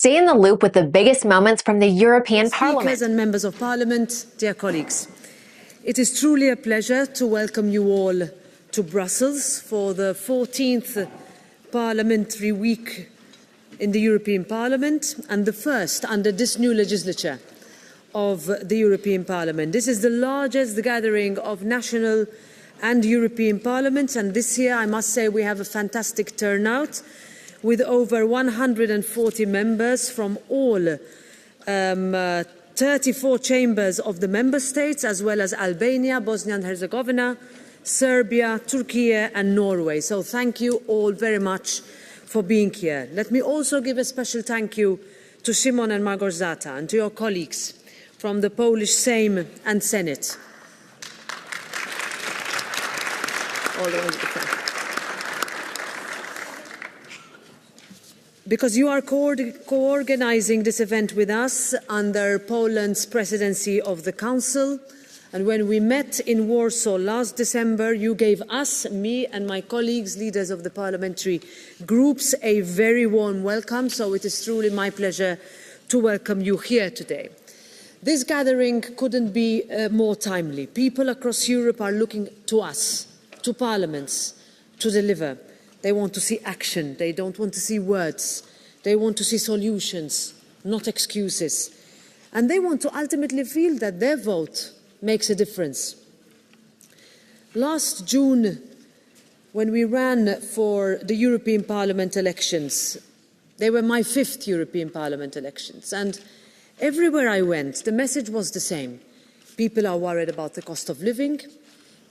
Stay in the loop with the biggest moments from the European Parliament. Speakers and members of Parliament, dear colleagues, it is truly a pleasure to welcome you all to Brussels for the 14th Parliamentary Week in the European Parliament and the first under this new legislature of the European Parliament. This is the largest gathering of national and European parliaments, and this year I must say we have a fantastic turnout with over 140 members from all 34 chambers of the member states, as well as Albania, Bosnia and Herzegovina, Serbia, Turkey and Norway. So thank you all very much for being here. Let me also give a special thank you to Szymon and Małgorzata and to your colleagues from the Polish Sejm and Senate. All the way to the front. Because you are co-organizing this event with us under Poland's presidency of the Council. And when we met in Warsaw last December, you gave us, me and my colleagues, leaders of the parliamentary groups, a very warm welcome. So it is truly my pleasure to welcome you here today. This gathering couldn't be more timely. People across Europe are looking to us, to parliaments, to deliver. They want to see action. They don't want to see words. They want to see solutions, not excuses. And they want to ultimately feel that their vote makes a difference. Last June, when we ran for the European Parliament elections, they were my 5th European Parliament elections. And everywhere I went, the message was the same. People are worried about the cost of living.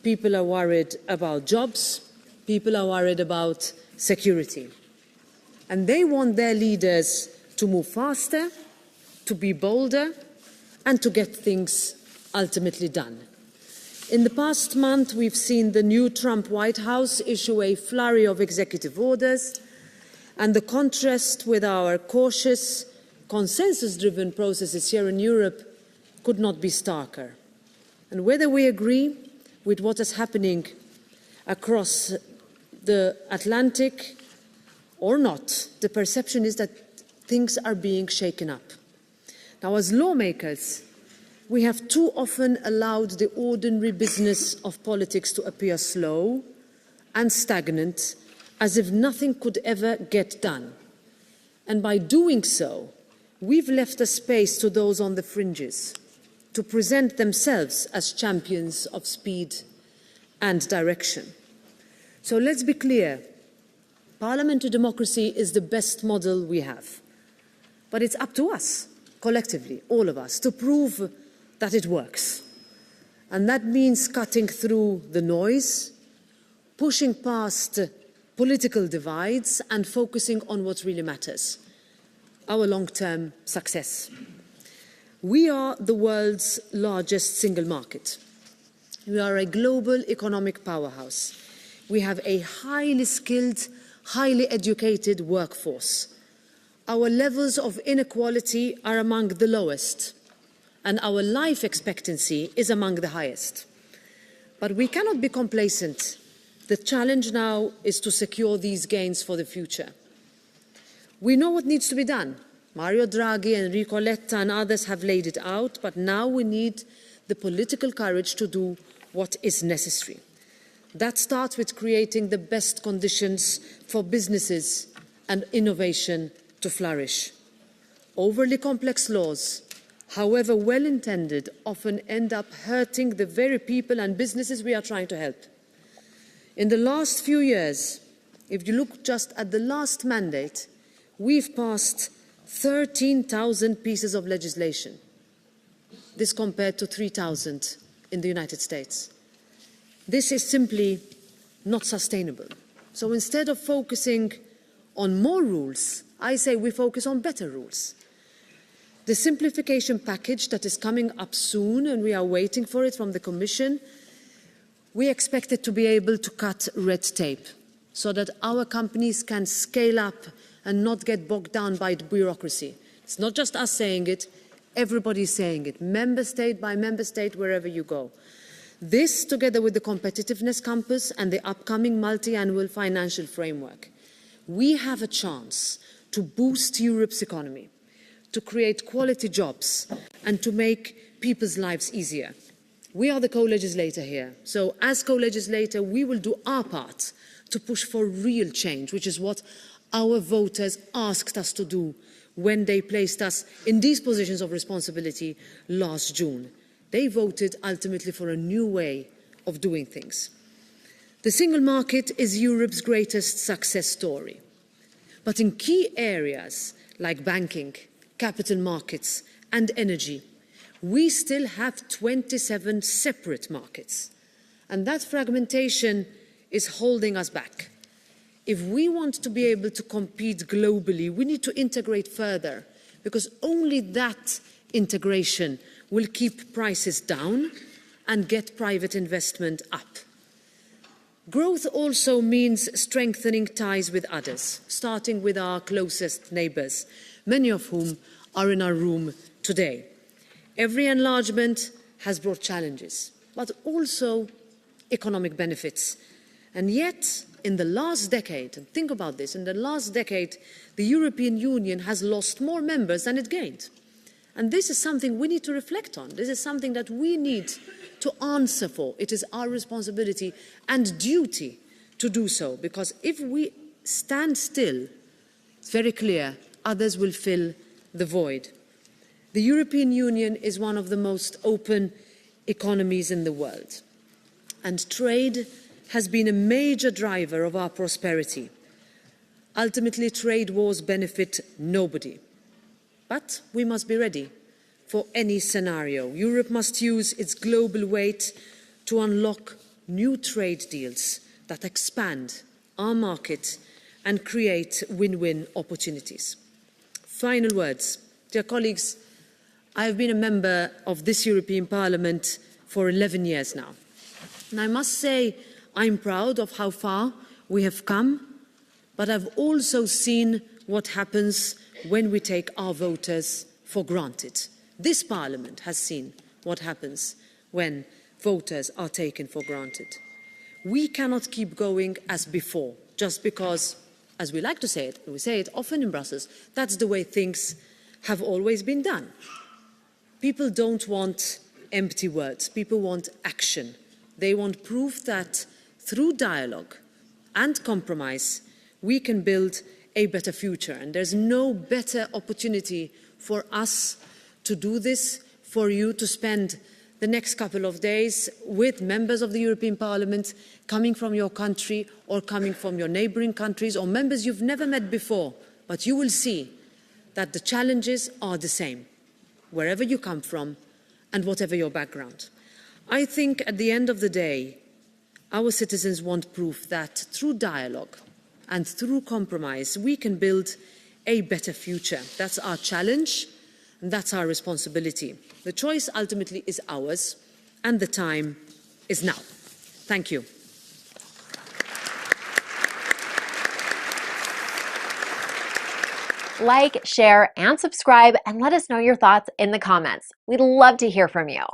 People are worried about jobs. People are worried about security. And they want their leaders to move faster, to be bolder, and to get things ultimately done. In the past month, we've seen the new Trump White House issue a flurry of executive orders, and the contrast with our cautious, consensus-driven processes here in Europe could not be starker. And whether we agree with what is happening across the Atlantic or not, the perception is that things are being shaken up. Now, as lawmakers, we have too often allowed the ordinary business of politics to appear slow and stagnant, as if nothing could ever get done. And by doing so, we've left a space to those on the fringes to present themselves as champions of speed and direction. So let's be clear. Parliamentary democracy is the best model we have. But it's up to us, collectively, all of us, to prove that it works. And that means cutting through the noise, pushing past political divides, and focusing on what really matters: our long-term success. We are the world's largest single market. We are a global economic powerhouse. We have a highly skilled, highly educated workforce. Our levels of inequality are among the lowest, and our life expectancy is among the highest. But we cannot be complacent. The challenge now is to secure these gains for the future. We know what needs to be done. Mario Draghi, Enrico Letta and others have laid it out, but now we need the political courage to do what is necessary. That starts with creating the best conditions for businesses and innovation to flourish. Overly complex laws, however well-intended, often end up hurting the very people and businesses we are trying to help. In the last few years, if you look just at the last mandate, we've passed 13,000 pieces of legislation. This compared to 3,000 in the United States. This is simply not sustainable. So instead of focusing on more rules, I say we focus on better rules. The simplification package that is coming up soon, and we are waiting for it from the Commission, we expect it to be able to cut red tape so that our companies can scale up and not get bogged down by bureaucracy. It's not just us saying it, everybody's saying it, member state by member state, wherever you go. This, together with the Competitiveness Compass and the upcoming multi-annual financial framework, we have a chance to boost Europe's economy. to create quality jobs and to make people's lives easier. We are the co-legislator here. So as co-legislator, we will do our part to push for real change, which is what our voters asked us to do when they placed us in these positions of responsibility last June. They voted ultimately for a new way of doing things. The single market is Europe's greatest success story. But in key areas like banking, capital markets and energy, we still have 27 separate markets. And that fragmentation is holding us back. If we want to be able to compete globally, we need to integrate further, because only that integration will keep prices down and get private investment up. Growth also means strengthening ties with others, starting with our closest neighbours, many of whom are in our room today. Every enlargement has brought challenges, but also economic benefits. And yet, in the last decade, and think about this, in the last decade, the European Union has lost more members than it gained. And this is something we need to reflect on. This is something that we need to answer for. It is our responsibility and duty to do so, because if we stand still, it's very clear others will fill the void. The European Union is one of the most open economies in the world, and trade has been a major driver of our prosperity. Ultimately, trade wars benefit nobody. But we must be ready for any scenario. Europe must use its global weight to unlock new trade deals that expand our market and create win-win opportunities. Final words. Dear colleagues, I have been a member of this European Parliament for 11 years now. And I must say I'm proud of how far we have come, but I've also seen what happens when we take our voters for granted. This Parliament has seen what happens when voters are taken for granted. We cannot keep going as before, just because, as we like to say it, and we say it often in Brussels, that's the way things have always been done. People don't want empty words. People want action. They want proof that through dialogue and compromise, we can build a better future. And there's no better opportunity for us to do this, for you to spend the next couple of days with members of the European Parliament coming from your country or coming from your neighbouring countries, or members you've never met before. But you will see that the challenges are the same, wherever you come from and whatever your background. I think at the end of the day, our citizens want proof that through dialogue and through compromise, we can build a better future. That's our challenge, and that's our responsibility. The choice ultimately is ours, and the time is now. Thank you. Like, share, and subscribe, and let us know your thoughts in the comments. We'd love to hear from you.